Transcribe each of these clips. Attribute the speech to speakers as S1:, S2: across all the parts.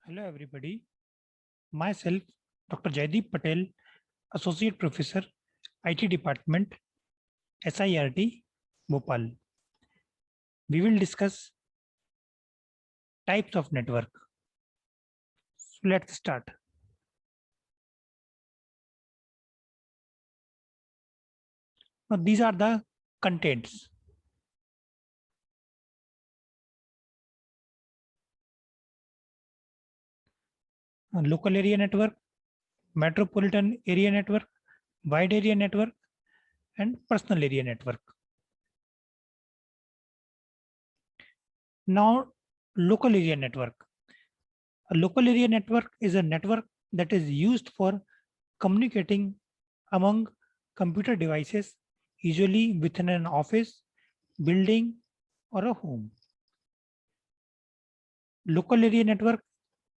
S1: Hello everybody. Myself, Dr. Jaideep Patel, Associate Professor, IT Department, SIRT, Bhopal. We will discuss types of network. So let's start. Now these are the contents. Local area network, metropolitan area network, wide area network, and personal area network. Now, local area network. A local area network is a network that is used for communicating among computer devices, usually within an office, building, or a home. Local area network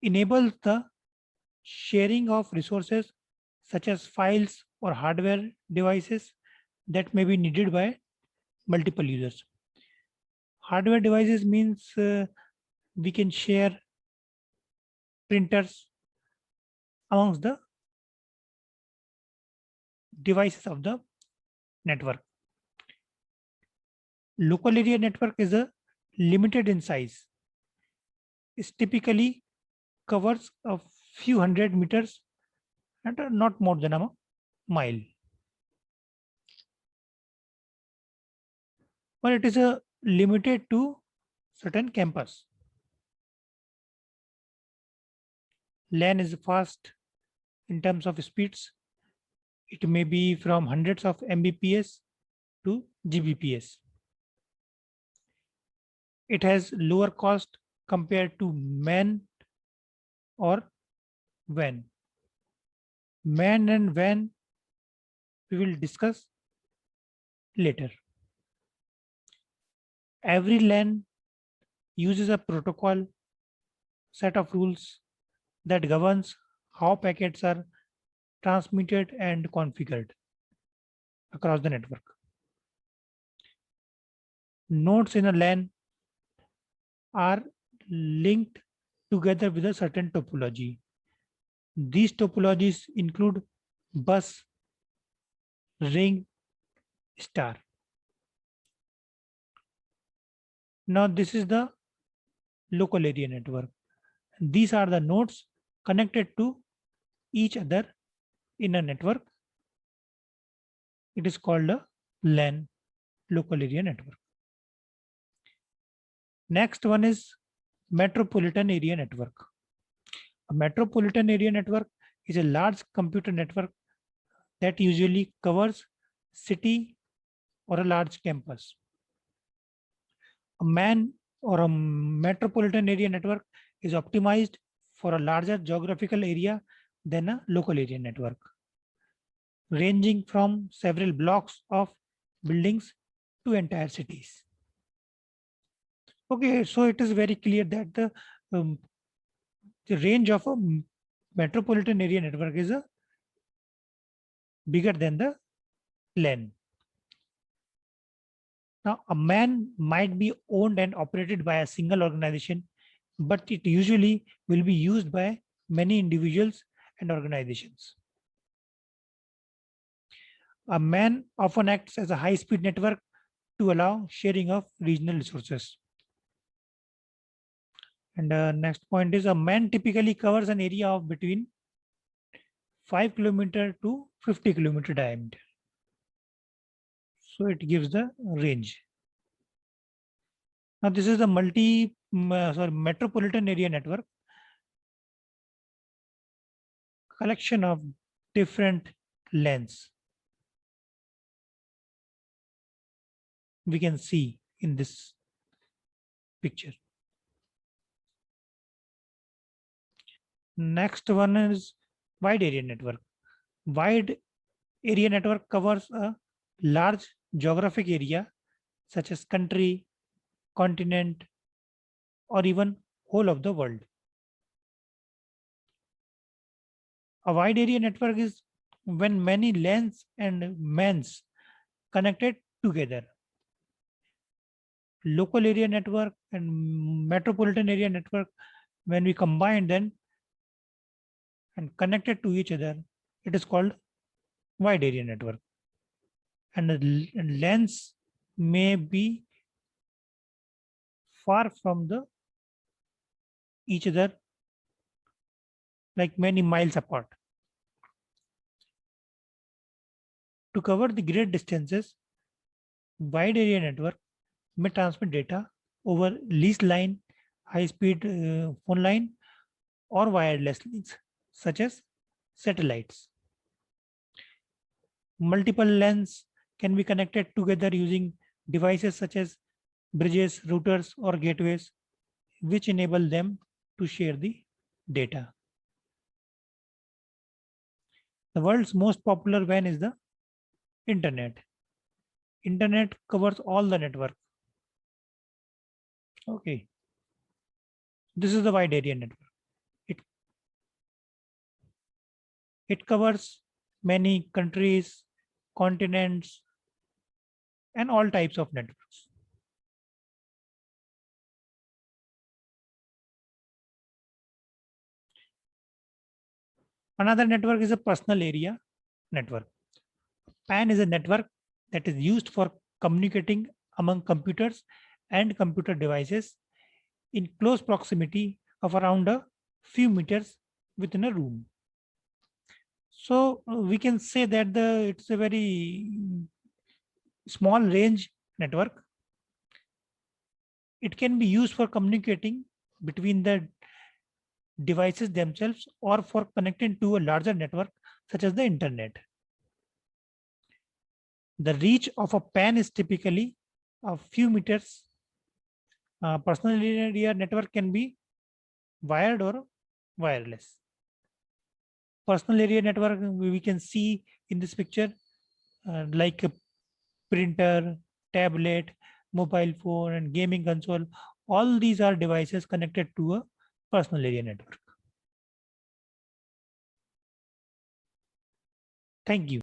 S1: enables the sharing of resources such as files or hardware devices that may be needed by multiple users. Hardware devices means we can share printers amongst the devices of the network. Local area network is a limited in size. It typically covers a few hundred meters and not more than a mile. But it is limited to certain campus. LAN is fast in terms of speeds. It may be from hundreds of Mbps to Gbps. It has lower cost compared to MAN or WAN. MAN and WAN we will discuss later. Every LAN uses a protocol set of rules that governs how packets are transmitted and configured across the network. Nodes in a LAN are linked together with a certain topology. These topologies include bus, ring, star. Now this is the local area network. These are the nodes connected to each other in a network. It is called a LAN, local area network. Next one is metropolitan area network. A metropolitan area network is a large computer network that usually covers city or a large campus. A MAN or a metropolitan area network is optimized for a larger geographical area than a local area network, ranging from several blocks of buildings to entire cities. Okay, so it is very clear that the range of a metropolitan area network is bigger than the LAN. Now, a MAN might be owned and operated by a single organization, but it usually will be used by many individuals and organizations. A MAN often acts as a high-speed network to allow sharing of regional resources. And next point is a MAN typically covers an area of between 5 kilometer to 50 kilometer diameter. So it gives the range. Now this is the metropolitan area network. Collection of different LANs. We can see in this picture. Next one is wide area network. Wide area network covers a large geographic area such as country, continent, or even whole of the world. A wide area network is when many LANs and MANs connected together. Local area network and metropolitan area network When we combine them and connect it to each other, it is called wide area network. And the lengths may be far from the each other, like many miles apart. To cover the great distances, wide area network may transmit data over leased line, high-speed phone line, or wireless links, such as satellites. Multiple LANs can be connected together using devices such as bridges, routers, or gateways, which enable them to share the data. The world's most popular WAN is the internet. Internet covers all the network. Okay. This is the wide area network. It covers many countries, continents, and all types of networks. Another network is a personal area network. PAN is a network that is used for communicating among computers and computer devices in close proximity of around a few meters within a room. So we can say that it's a very small range network. It can be used for communicating between the devices themselves or for connecting to a larger network such as the internet. The reach of a PAN is typically a few meters. Personal area network can be wired or wireless. Personal area network we can see in this picture like a printer, tablet, mobile phone, and gaming console. All these are devices connected to a personal area network. Thank you.